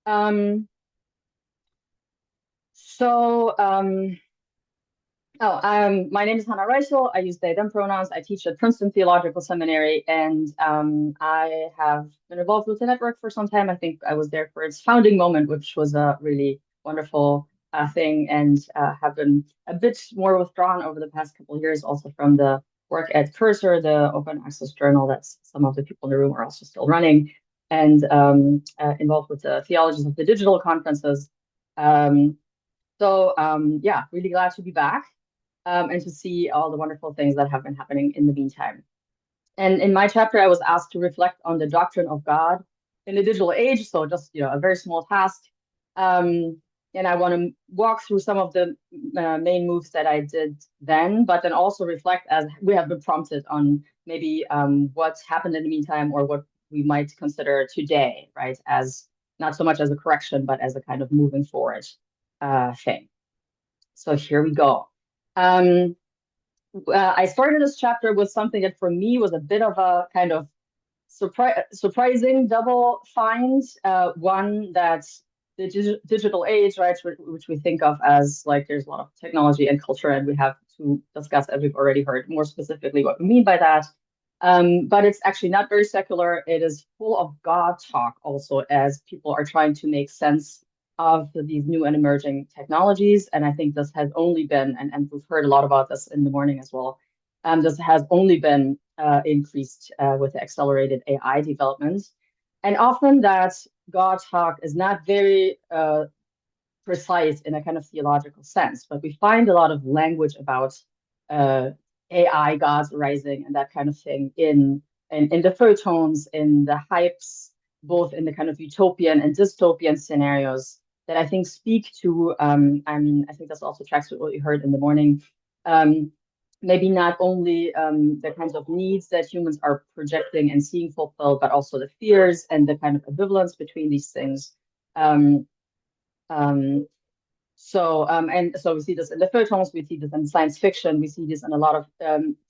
Um, so, my name is Hanna Reichel. I use they, them pronouns. I teach at Princeton Theological Seminary, and I have been involved with the network for some time. I think I was there for its founding moment, which was a really wonderful thing, and have been a bit more withdrawn over the past couple of years, also from the work at Cursor, the open access journal that some of the people in the room are also still running, and involved with the theologies of the digital conferences. Um, yeah, really glad to be back and to see all the wonderful things that have been happening in the meantime. And in my chapter, I was asked to reflect on the doctrine of God in the digital age. So just, a very small task. Um, and I want to walk through some of the main moves that I did then, but then also reflect as we have been prompted on maybe what's happened in the meantime or what we might consider today, right? As not so much as a correction, but as a kind of moving forward thing. So here we go. Um, I started this chapter with something that for me was a bit of a kind of surprising double find. One that the digital age, right, which we think of as like there's a lot of technology and culture, and we have to discuss, as we've already heard, more specifically what we mean by that. But it's actually not very secular. It is full of God talk also, as people are trying to make sense of these new and emerging technologies. And I think this has only been, and we've heard a lot about this in the morning as well, this has only been increased with the accelerated AI development. And often that God talk is not very precise in a kind of theological sense, but we find a lot of language about uh, AI gods rising and that kind of thing in the feuilletons, in the hypes, both in the kind of utopian and dystopian scenarios that I think speak to. I think this also tracks with what you heard in the morning. Um, Maybe not only the kinds of needs that humans are projecting and seeing fulfilled, but also the fears and the kind of ambivalence between these things. Um, um, and so we see this in the feuilletons, we see this in science fiction, we see this in a lot of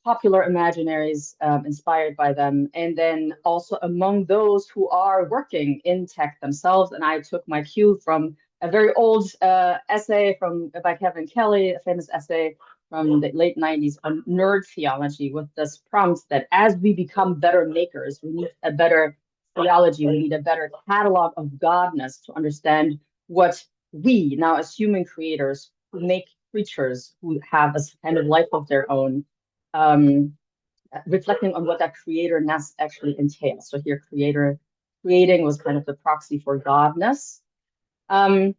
popular imaginaries inspired by them. And then also among those who are working in tech themselves. And I took my cue from a very old essay by Kevin Kelly, a famous essay from the late 90s on nerd theology, with this prompt that as we become better makers, we need a better theology, we need a better catalog of godness to understand what we now as human creators who make creatures who have a kind of life of their own, um, reflecting on what that creatorness actually entails. So here, creating was kind of the proxy for godness. Um,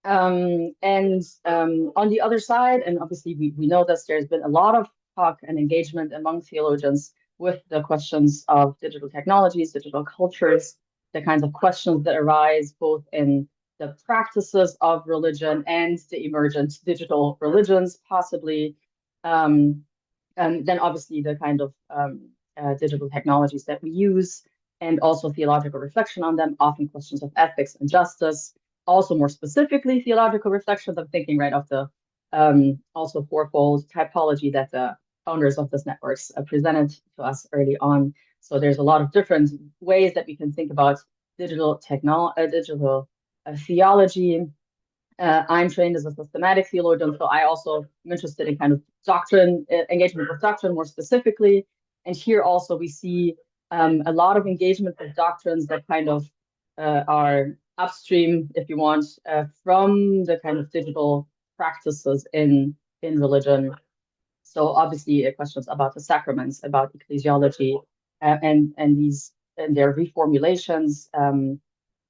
and on the other side, and obviously we know this, there's been a lot of talk and engagement among theologians with the questions of digital technologies, digital cultures, the kinds of questions that arise both in the practices of religion and the emergent digital religions, possibly. Um, and then obviously the kind of digital technologies that we use, and also theological reflection on them, often questions of ethics and justice, also more specifically theological reflections. I'm thinking right of the also fourfold typology that the founders of this networks presented to us early on. So there's a lot of different ways that we can think about digital theology. I'm trained as a systematic theologian, so I also am interested in kind of doctrine, engagement with doctrine more specifically. And here also we see a lot of engagement with doctrines that kind of are upstream, if you want, from the kind of digital practices in religion. So obviously, questions about the sacraments, about ecclesiology, and these and their reformulations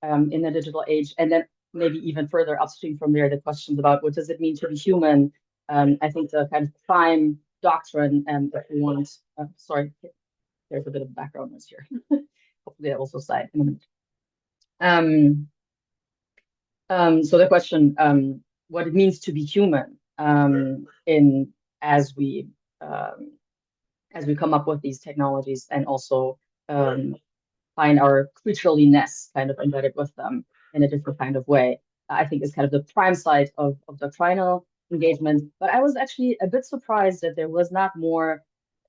in the digital age, and then maybe even further upstream from there, the questions about what does it mean to be human. I think the kind of prime doctrine, if we want. Sorry, there's a bit of background noise here. Hopefully, that will subside in a minute. Um, so the question, what it means to be human, in as we um, as we come up with these technologies, and also um, find our creatureliness kind of embedded with them in a different kind of way. I think is kind of the prime side of doctrinal engagement. But I was actually a bit surprised that there was not more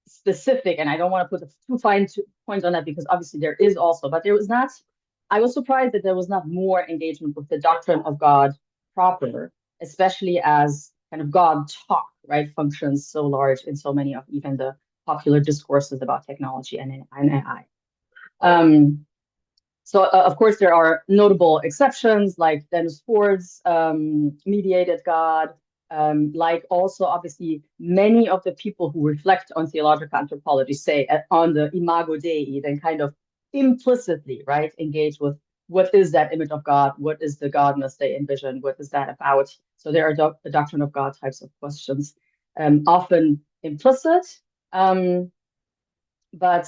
specific, and I don't want to put a too fine point on that because obviously there is also, but there was not. I was surprised that there was not more engagement with the doctrine of God proper, especially as kind of God talk, right, functions so large in so many of even the popular discourses about technology and AI. So, of course, there are notable exceptions like Dennis Ford's mediated God, like also, obviously, many of the people who reflect on theological anthropology say on the imago Dei, then kind of implicitly, right, engage with what is that image of God? What is the godness they envision? What is that about? So there are the doctrine of God types of questions, often implicit, um, but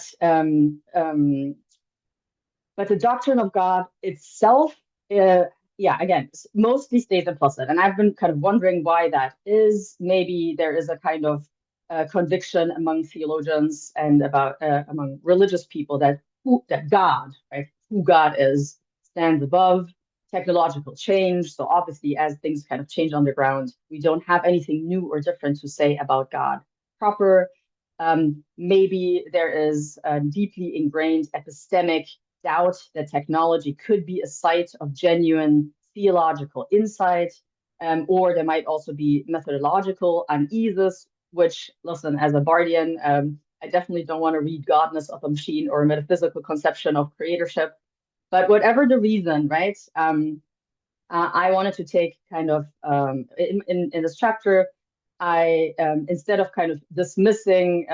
but the doctrine of God itself, yeah, again, mostly stays implicit. And I've been kind of wondering why that is. Maybe there is a kind of conviction among theologians and about among religious people that that God, right, who God is, stands above technological change. So obviously, as things kind of change on the ground, we don't have anything new or different to say about God proper. Maybe there is a deeply ingrained epistemic doubt that technology could be a site of genuine theological insight, or there might also be methodological uneases, which, listen, as a Bardian, I definitely don't want to read godness of a machine or a metaphysical conception of creatorship. But whatever the reason, right? I wanted to take kind of in this chapter, I instead of kind of dismissing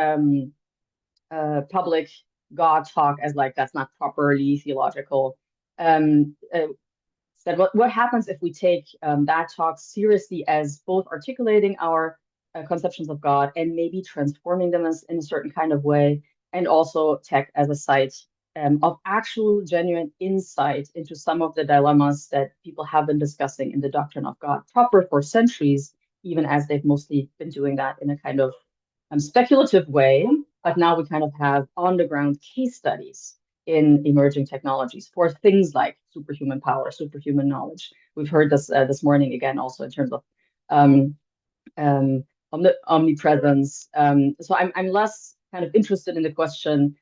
public God talk as like that's not properly theological. Said what happens if we take that talk seriously as both articulating our conceptions of God and maybe transforming them as, in a certain kind of way, and also tech as a site of actual genuine insight into some of the dilemmas that people have been discussing in the doctrine of God proper for centuries, even as they've mostly been doing that in a kind of speculative way. But now we kind of have on the ground case studies in emerging technologies for things like superhuman power, superhuman knowledge. We've heard this this morning again, also in terms of um, omnipresence. So I'm less kind of interested in the question,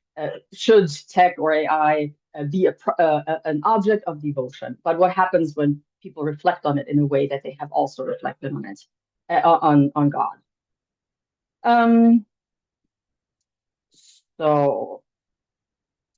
should tech or AI be an object of devotion? But what happens when people reflect on it in a way that they have also reflected on it, on God? Um, so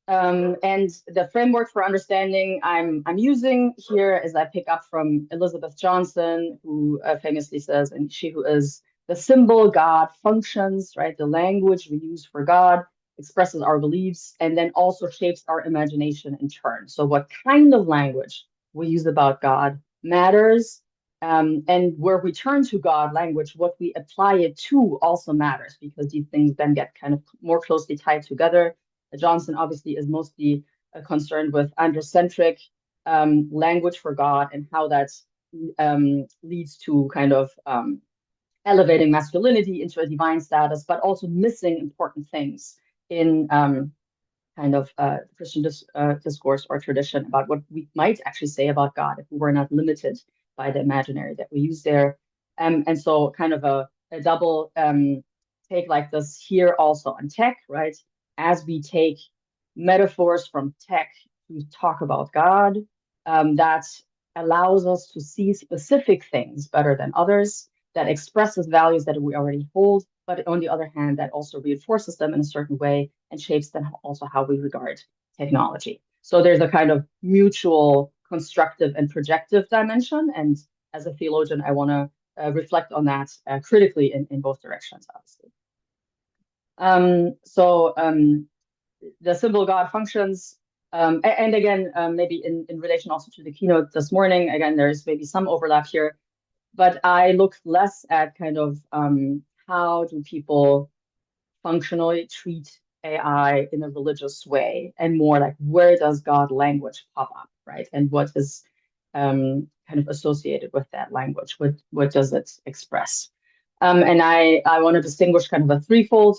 and the framework for understanding I'm using here is I pick up from Elizabeth Johnson, who famously says, and she who is the symbol God functions, right? The language we use for God expresses our beliefs and then also shapes our imagination in turn. So what kind of language we use about God matters. And where we turn to God language, what we apply it to also matters because these things then get kind of more closely tied together. Johnson obviously is mostly concerned with androcentric language for God and how that leads to kind of elevating masculinity into a divine status, but also missing important things in kind of Christian discourse or tradition about what we might actually say about God if we were not limited by the imaginary that we use there. And so kind of a double take like this here also on tech, right? As we take metaphors from tech to talk about God, that allows us to see specific things better than others, that expresses values that we already hold, but on the other hand, that also reinforces them in a certain way and shapes then also how we regard technology. So there's a kind of mutual constructive and projective dimension. And as a theologian, I want to reflect on that critically in both directions, obviously. So the symbol God functions. And again, maybe in relation also to the keynote this morning, again, there's maybe some overlap here, but I looked less at kind of how do people functionally treat AI in a religious way, and more like where does God language pop up, right? And what is kind of associated with that language? What does it express? And I want to distinguish kind of a threefold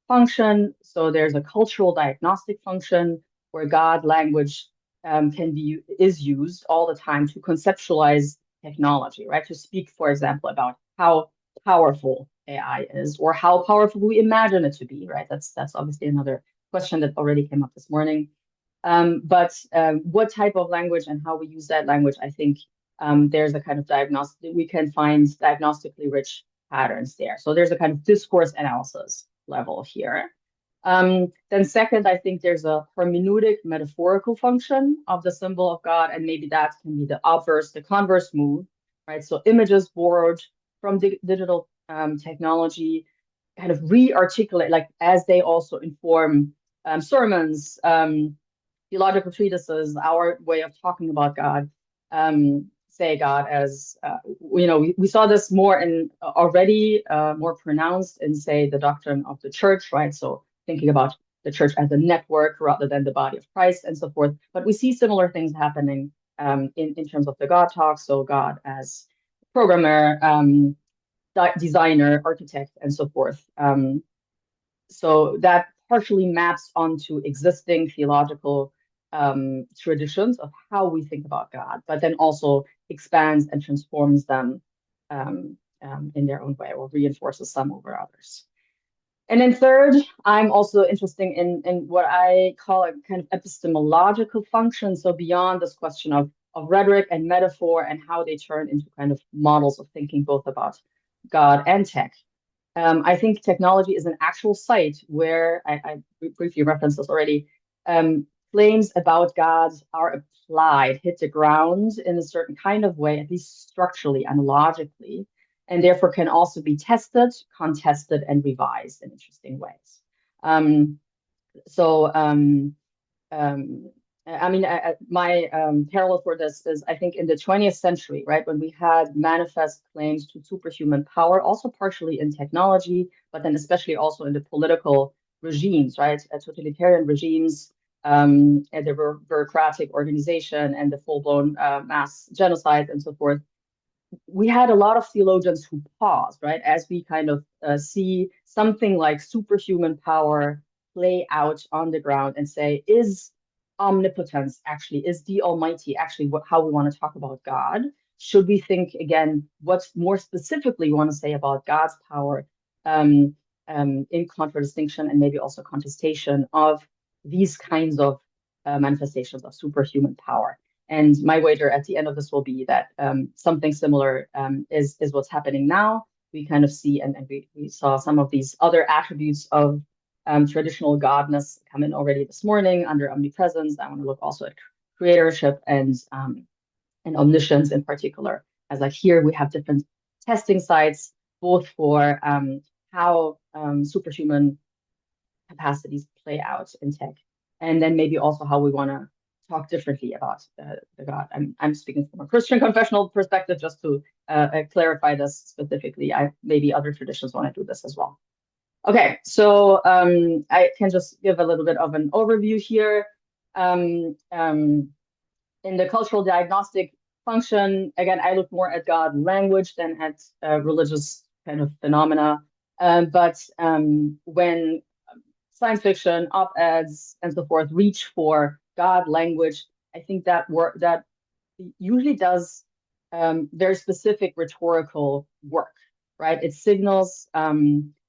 function. So there's a cultural diagnostic function where God language is used all the time to conceptualize technology, right? To speak, for example, about how powerful AI is or how powerful we imagine it to be, right? That's obviously another question that already came up this morning. But what type of language and how we use that language, I think there's a kind of diagnostic, we can find diagnostically rich patterns there. So there's a kind of discourse analysis level here. Then second, I think there's a hermeneutic metaphorical function of the symbol of God, and maybe that can be the obverse, the converse move, right? So images borrowed from digital technology kind of re-articulate, like as they also inform sermons, theological treatises, our way of talking about God, say God as, we saw this more in already more pronounced in, say, the doctrine of the church, right? So thinking about the church as a network rather than the body of Christ and so forth. But we see similar things happening in terms of the God talk. So God as programmer, designer, architect, and so forth. So that partially maps onto existing theological traditions of how we think about God, but then also expands and transforms them in their own way or reinforces some over others. And then third, I'm also interested in what I call a kind of epistemological function. So beyond this question of rhetoric and metaphor and how they turn into kind of models of thinking both about God and tech. I think technology is an actual site where I briefly referenced this already. Claims about God are applied, hit the ground in a certain kind of way, at least structurally, analogically, and therefore can also be tested, contested, and revised in interesting ways. So I mean, my parallel for this is, I think, in the 20th century, right, when we had manifest claims to superhuman power, also partially in technology, but then especially also in the political regimes, right, totalitarian regimes, and the bureaucratic organization and the full-blown mass genocide and so forth. We had a lot of theologians who paused, right, as we kind of see something like superhuman power play out on the ground and say, is omnipotence actually, is the Almighty actually how we want to talk about God? Should we think again, what's more specifically we want to say about God's power in contradistinction and maybe also contestation of these kinds of manifestations of superhuman power? And my wager at the end of this will be that something similar is what's happening now. We kind of see, and we saw some of these other attributes of traditional godness come in already this morning under omnipresence. I want to look also at creatorship and omniscience in particular. As like here, we have different testing sites, both for how superhuman capacities play out in tech, and then maybe also how we want to talk differently about the God. I'm speaking from a Christian confessional perspective, just to clarify this specifically. Maybe other traditions want to do this as well. Okay, so I can just give a little bit of an overview here. In the cultural diagnostic function, again, I look more at God language than at religious kind of phenomena. But when science fiction, op-eds, and so forth reach for God language, I think that usually does very specific rhetorical work, right? It signals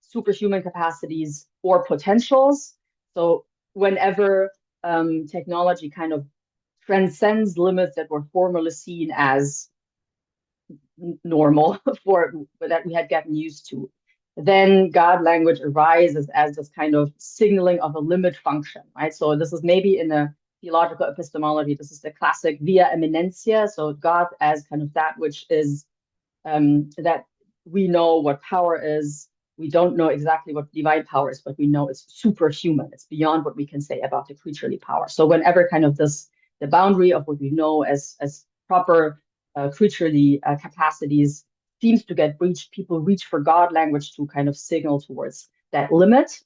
superhuman capacities or potentials. So whenever technology kind of transcends limits that were formerly seen as normal that we had gotten used to, then God language arises as this kind of signaling of a limit function, right? So this is maybe in the theological epistemology, this is the classic via eminentia. So God as kind of that which is that we know what power is. We don't know exactly what divine power is, but we know it's superhuman. It's beyond what we can say about the creaturely power. So whenever kind of the boundary of what we know as proper creaturely capacities seems to get breached, people reach for God language to kind of signal towards that limit,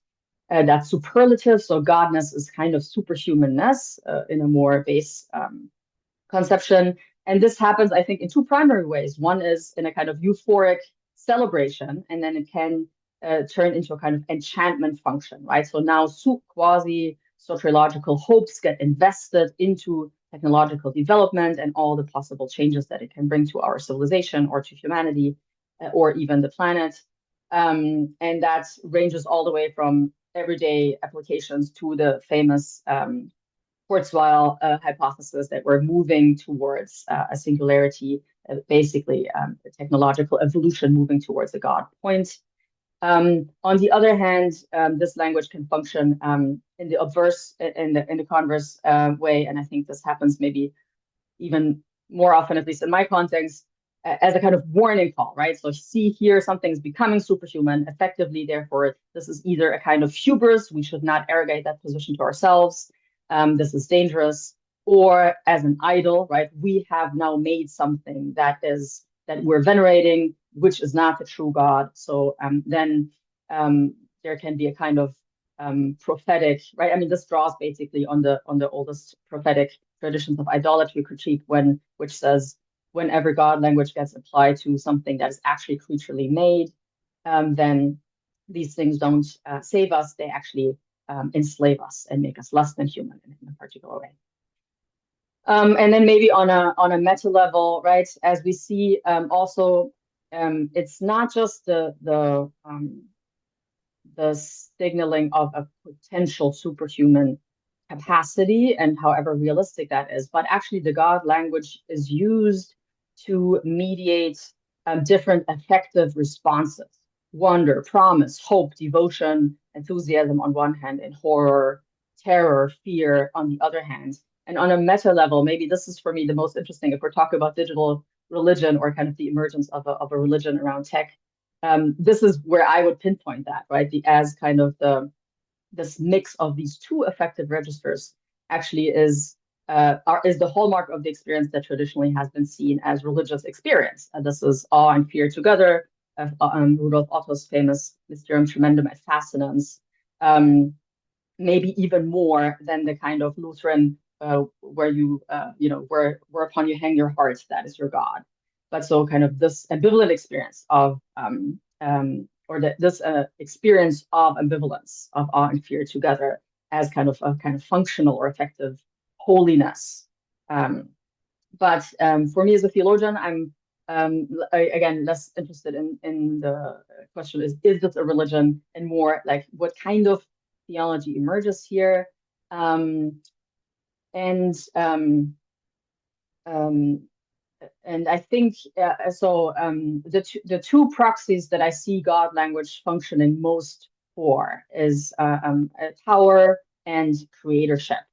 that superlative. So godness is kind of superhumanness in a more base conception. And this happens, I think, in two primary ways. One is in a kind of euphoric celebration, and then it can turn into a kind of enchantment function, right? So now quasi-soteriological hopes get invested into technological development and all the possible changes that it can bring to our civilization or to humanity or even the planet. And that ranges all the way from everyday applications to the famous Kurzweil hypothesis that we're moving towards a singularity, basically the technological evolution moving towards the God point. On the other hand, this language can function in the obverse, in the converse way, and I think this happens maybe even more often, at least in my context, as a kind of warning call, right? So see here, something's becoming superhuman. Effectively, therefore, this is either a kind of hubris, we should not arrogate that position to ourselves, this is dangerous, or as an idol, right? We have now made something that we're venerating, which is not the true God. So then there can be a kind of prophetic, right? I mean, this draws basically on the oldest prophetic traditions of idolatry critique, which says whenever God language gets applied to something that is actually creaturely made, then these things don't save us; they actually enslave us and make us less than human in a particular way. And then maybe on a meta level, right? As we see, also it's not just the signaling of a potential superhuman capacity and however realistic that is, but actually the God language is used to mediate different affective responses: wonder, promise, hope, devotion, enthusiasm on one hand, and horror, terror, fear on the other hand. And on a meta level, maybe this is for me the most interesting if we're talking about digital religion or kind of the emergence of a religion around tech. This is where I would pinpoint that, right? As kind of this mix of these two affective registers actually is the hallmark of the experience that traditionally has been seen as religious experience. And this is awe and fear together, Rudolf Otto's famous Mysterium Tremendum et Fascinans, maybe even more than the kind of Lutheran where whereupon you hang your heart, that is your God. But so kind of this ambivalent experience of this experience of ambivalence, of awe and fear together as kind of a kind of functional or effective holiness. But for me as a theologian, I'm again less interested in the question is this a religion, and more like what kind of theology emerges here. And I think the two proxies that I see God language functioning most for is power and creatorship.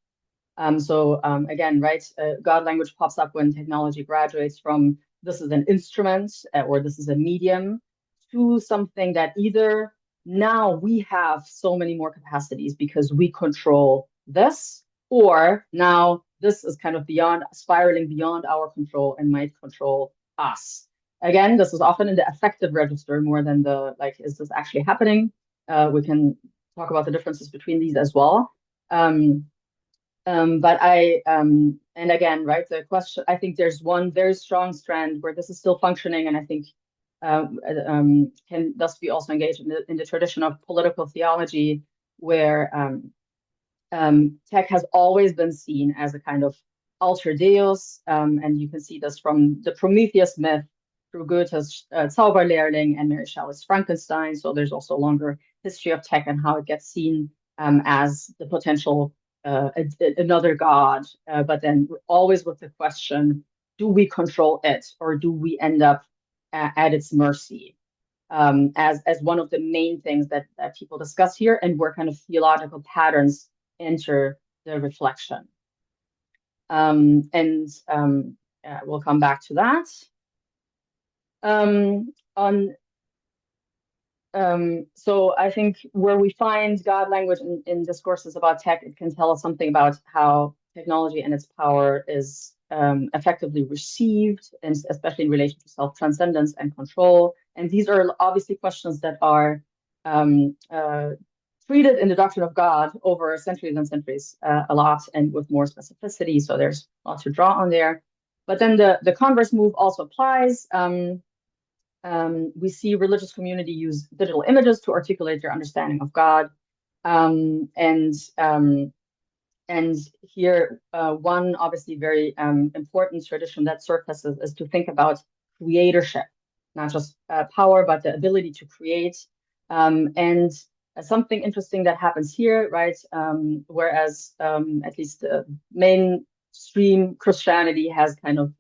Again, right, God language pops up when technology graduates from this is an instrument or this is a medium to something that either now we have so many more capacities because we control this, or now this is kind of spiraling beyond our control and might control us. Again, this is often in the affective register more than the, like, is this actually happening? We can talk about the differences between these as well. And again, right, the question, I think there's one very strong strand where this is still functioning, and I think can thus be also engaged in the tradition of political theology, where tech has always been seen as a kind of alter deus, and you can see this from the Prometheus myth through Goethe's Zauberlehrling and Mary Shelley's Frankenstein. So there's also a longer history of tech and how it gets seen as the potential another god, but then always with the question, do we control it or do we end up at its mercy? As one of the main things that people discuss here, and where kind of theological patterns enter the reflection. We'll come back to that. So I think where we find God language in discourses about tech, it can tell us something about how technology and its power is effectively received, and especially in relation to self-transcendence and control. And these are obviously questions that are treated in the Doctrine of God over centuries and centuries a lot, and with more specificity. So there's a lot to draw on there. But then the converse move also applies. We see religious community use digital images to articulate their understanding of God. And here, one obviously very important tradition that surfaces is to think about creatorship, not just power, but the ability to create. something interesting that happens here, right? Whereas at least mainstream Christianity has kind of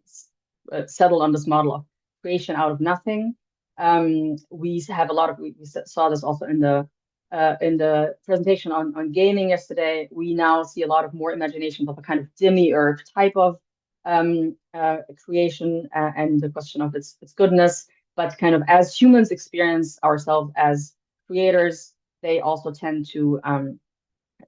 settled on this model of creation out of nothing. We have a lot of, we saw this also in the presentation on gaming yesterday. We now see a lot of more imagination of a kind of demiurge type of creation and the question of its goodness. But kind of as humans experience ourselves as creators, they also tend to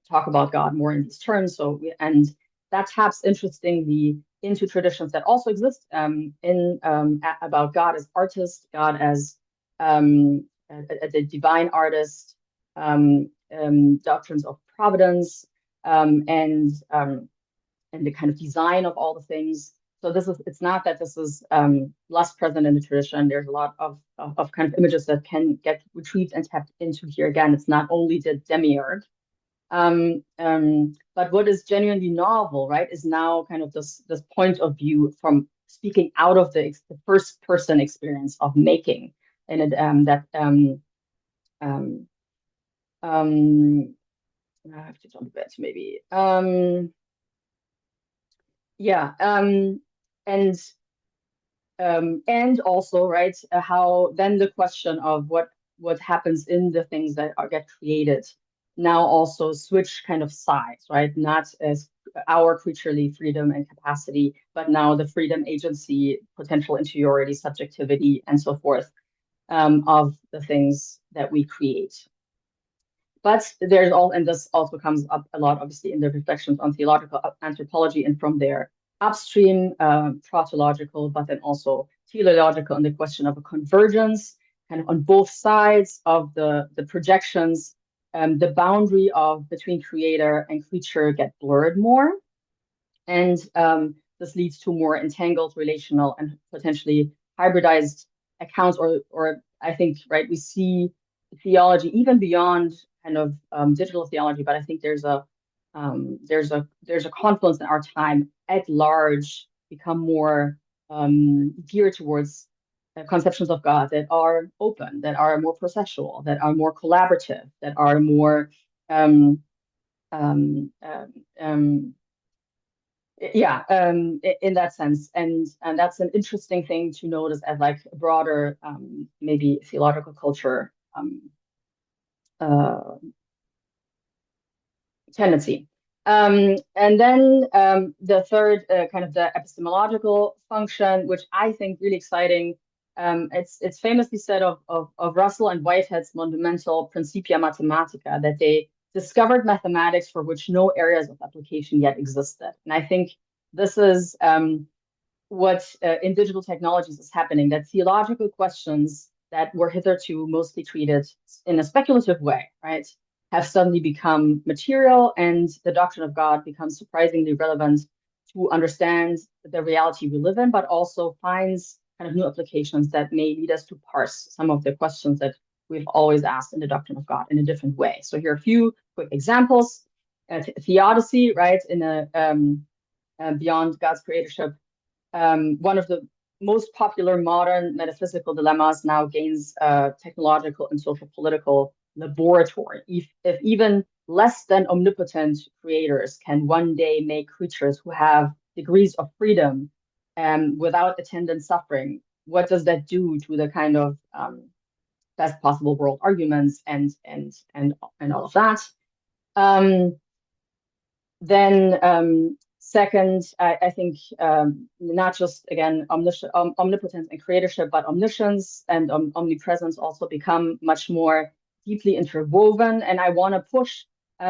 talk about God more in these terms. And that taps interestingly into traditions that also exist about God as artist, God as the divine artist, doctrines of providence, and the kind of design of all the things. So it's not that this is less present in the tradition. There's a lot of kind of images that can get retrieved and tapped into here. Again, it's not only the demiurge. But what is genuinely novel, right, is now kind of this point of view from speaking out of the first person experience of making, and I have to jump a bit maybe. Yeah, and also, right, how then the question of what happens in the things that get created now also switch kind of sides, right? Not as our creaturely freedom and capacity, but now the freedom, agency, potential interiority, subjectivity, and so forth of the things that we create. But there's all, and this also comes up a lot, obviously, in the reflections on theological anthropology and from their upstream tautological, but then also teleological, and the question of a convergence, kind of on both sides of the projections. The boundary between creator and creature get blurred more, and this leads to more entangled, relational, and potentially hybridized accounts. Or I think, right, we see theology even beyond kind of digital theology, but I think there's a confluence in our time at large become more geared towards conceptions of God that are open, that are more processual, that are more collaborative, that are more in that sense, and that's an interesting thing to notice as like a broader maybe theological culture tendency. And then the third kind of the epistemological function, which I think really exciting. It's famously said of Russell and Whitehead's monumental Principia Mathematica that they discovered mathematics for which no areas of application yet existed. And I think this is what in digital technologies is happening, that theological questions that were hitherto mostly treated in a speculative way, right, have suddenly become material, and the doctrine of God becomes surprisingly relevant to understand the reality we live in, but also finds kind of new applications that may lead us to parse some of the questions that we've always asked in the doctrine of God in a different way. So here are a few quick examples. Theodicy, right, in beyond God's creatorship. One of the most popular modern metaphysical dilemmas now gains technological and social political laboratory. If even less than omnipotent creators can one day make creatures who have degrees of freedom without attendant suffering, what does that do to the kind of best possible world arguments and all of that? Then second, I think not just, again, omnipotence and creatorship, but omniscience and omnipresence also become much more deeply interwoven. And I want to push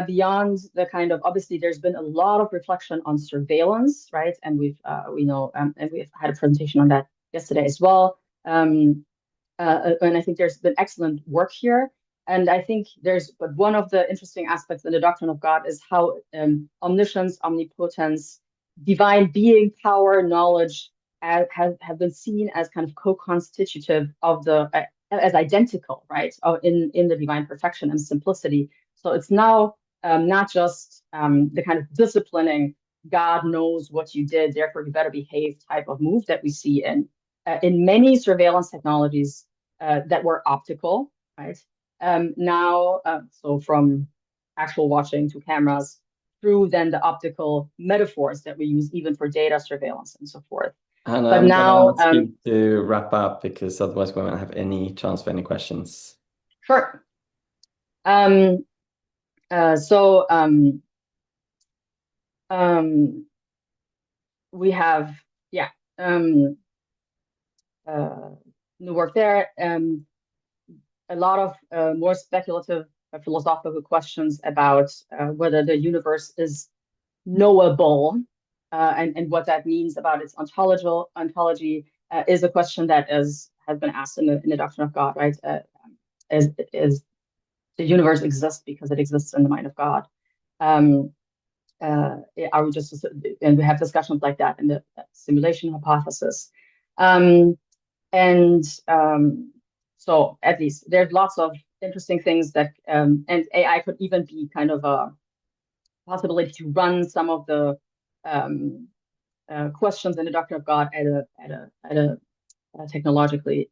beyond the kind of, obviously, there's been a lot of reflection on surveillance, right? And we know, and we've had a presentation on that yesterday as well. And I think there's been excellent work here. And I think but one of the interesting aspects in the doctrine of God is how omniscience, omnipotence, divine being, power, knowledge have been seen as kind of co-constitutive of as identical, right, in the divine perfection and simplicity. So it's now not just the kind of disciplining, God knows what you did, therefore you better behave type of move that we see in many surveillance technologies that were optical, right? Now, so from actual watching to cameras through then the optical metaphors that we use even for data surveillance and so forth. Hanna, But I'm going now, to ask you to wrap up because otherwise we won't have any chance for any questions. sure. Um, so we have, yeah, new work there. A lot of more speculative philosophical questions about whether the universe is knowable and what that means about its ontology is a question that has been asked in the Doctrine of God, right? Is the universe exists because it exists in the mind of God? Um, are we just, and we have discussions like that in the simulation hypothesis. Um, and so at least there's lots of interesting things that, and AI could even be kind of a possibility to run some of the um, questions in the Doctrine of God at a technologically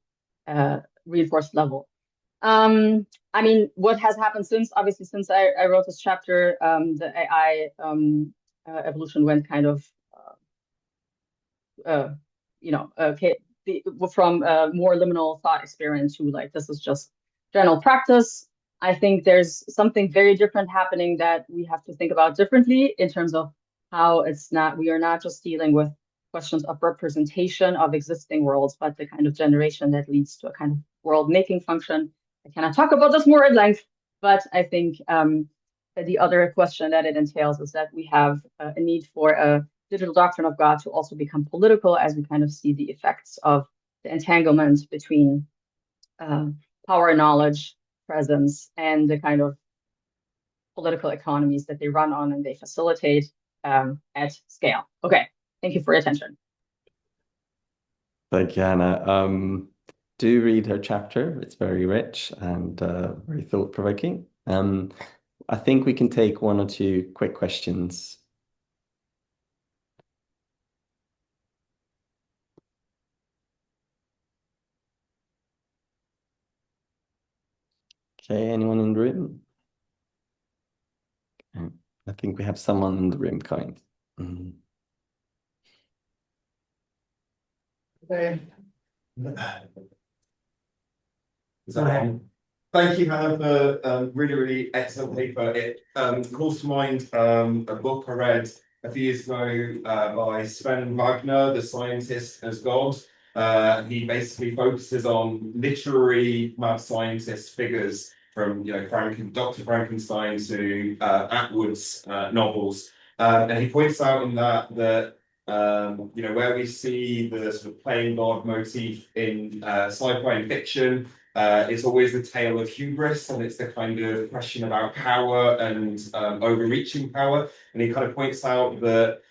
reinforced level. I mean, what has happened since, obviously, since I wrote this chapter, the AI evolution went kind of, uh, okay, from more liminal thought experience to like, this is just general practice. I think there's something very different happening that we have to think about differently in terms of how we are not just dealing with questions of representation of existing worlds, but the kind of generation that leads to a kind of world making function. I cannot talk about this more at length, but I think the other question that it entails is that we have a need for a digital doctrine of God to also become political as we kind of see the effects of the entanglement between power, knowledge, presence, and the kind of political economies that they run on and they facilitate at scale. Okay, thank you for your attention. Thank you, Hanna. Do read her chapter. It's very rich and very thought-provoking. I think we can take one or two quick questions. Okay, anyone in the room? Okay. I think we have someone in the room coming. Okay. So, thank you, Hannah, for really, really excellent paper. It calls to mind a book I read a few years ago by Sven Wagner, The Scientist as God. He basically focuses on literary mad scientist figures from Dr. Frankenstein to Atwood's novels. And he points out in that where we see the sort of playing God motif in sci-fi and fiction, it's always the tale of hubris, and it's the kind of question about power and overreaching power. And he kind of points out that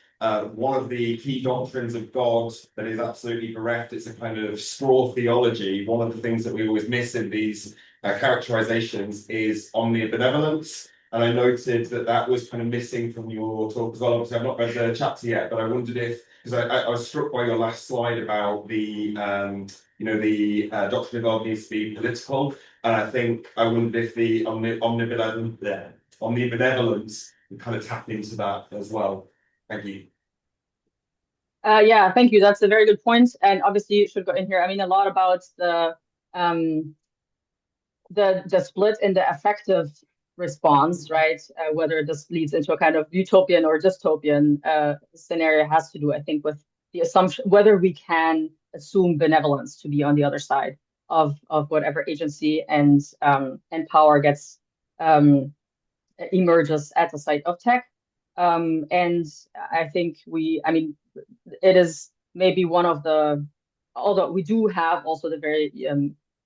one of the key doctrines of God that is absolutely bereft, it's a kind of straw theology. One of the things that we always miss in these characterizations is omnibenevolence. And I noted that was kind of missing from your talk as well. Obviously, I've not read the chapter yet, but I wondered if, because I was struck by your last slide about the Doctrine of God needs to be political. And I wondered if the omnibenevolence would kind of tap into that as well. Thank you. Yeah, thank you. That's a very good point. And obviously you should go in here. I mean, a lot about the split in the affective response, right? Whether this leads into a kind of utopian or dystopian scenario has to do, I think, with the assumption whether we can assume benevolence to be on the other side of whatever agency and power gets emerges at the site of tech. And I think it is maybe one of the, although we do have also the very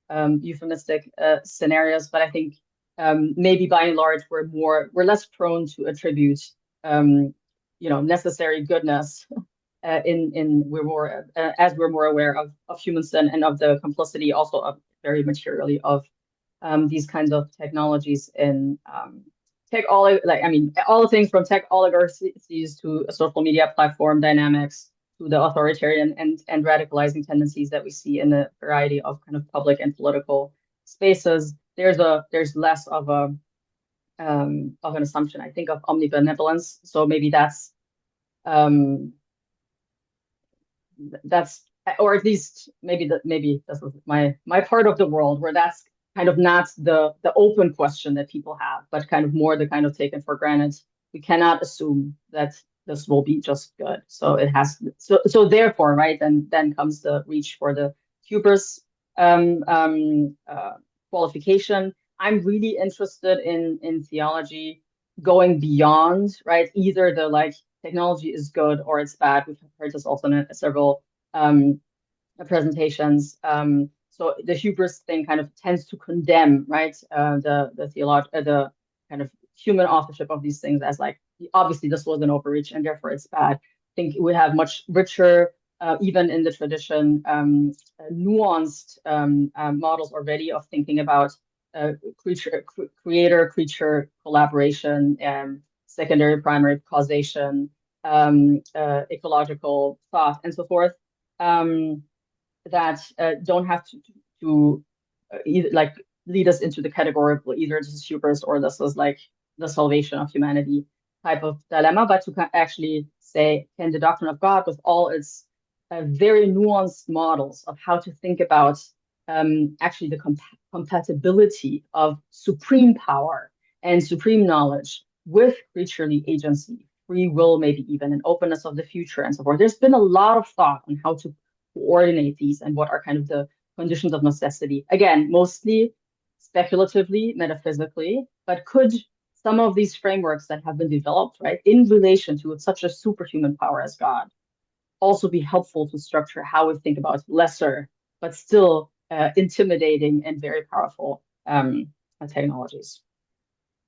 euphemistic scenarios, but I think maybe by and large we're less prone to attribute necessary goodness we're more as we're more aware of human sin and of the complicity also of very materially of these kinds of technologies in tech all the things from tech oligarchies to social media platform dynamics to the authoritarian and radicalizing tendencies that we see in a variety of kind of public and political spaces. there's less of an assumption, I think, of omnibenevolence. So maybe that's or at least maybe this is my part of the world where that's kind of not the open question that people have, but kind of more the kind of taken for granted. We cannot assume that this will be just good. So it has so therefore, right, then comes the reach for the hubris qualification. I'm really interested in theology going beyond, right? Either the like technology is good or it's bad. We've heard this also in several presentations. So the hubris thing kind of tends to condemn, right? The kind of human authorship of these things as like, obviously this was an overreach and therefore it's bad. I think we have much richer, even in the tradition, nuanced models already of thinking about creator-creature collaboration, secondary, primary causation, ecological thought, and so forth, that don't have to either like lead us into the categorical, either this is hubris or this is like the salvation of humanity type of dilemma, but to actually say, can the doctrine of God, with all its very nuanced models of how to think about actually the compatibility of supreme power and supreme knowledge with creaturely agency, free will, maybe even an openness of the future, and so forth. There's been a lot of thought on how to coordinate these and what are kind of the conditions of necessity. Again, mostly speculatively, metaphysically, but could some of these frameworks that have been developed, right, in relation to such a superhuman power as God, also be helpful to structure how we think about lesser, but still intimidating and very powerful technologies?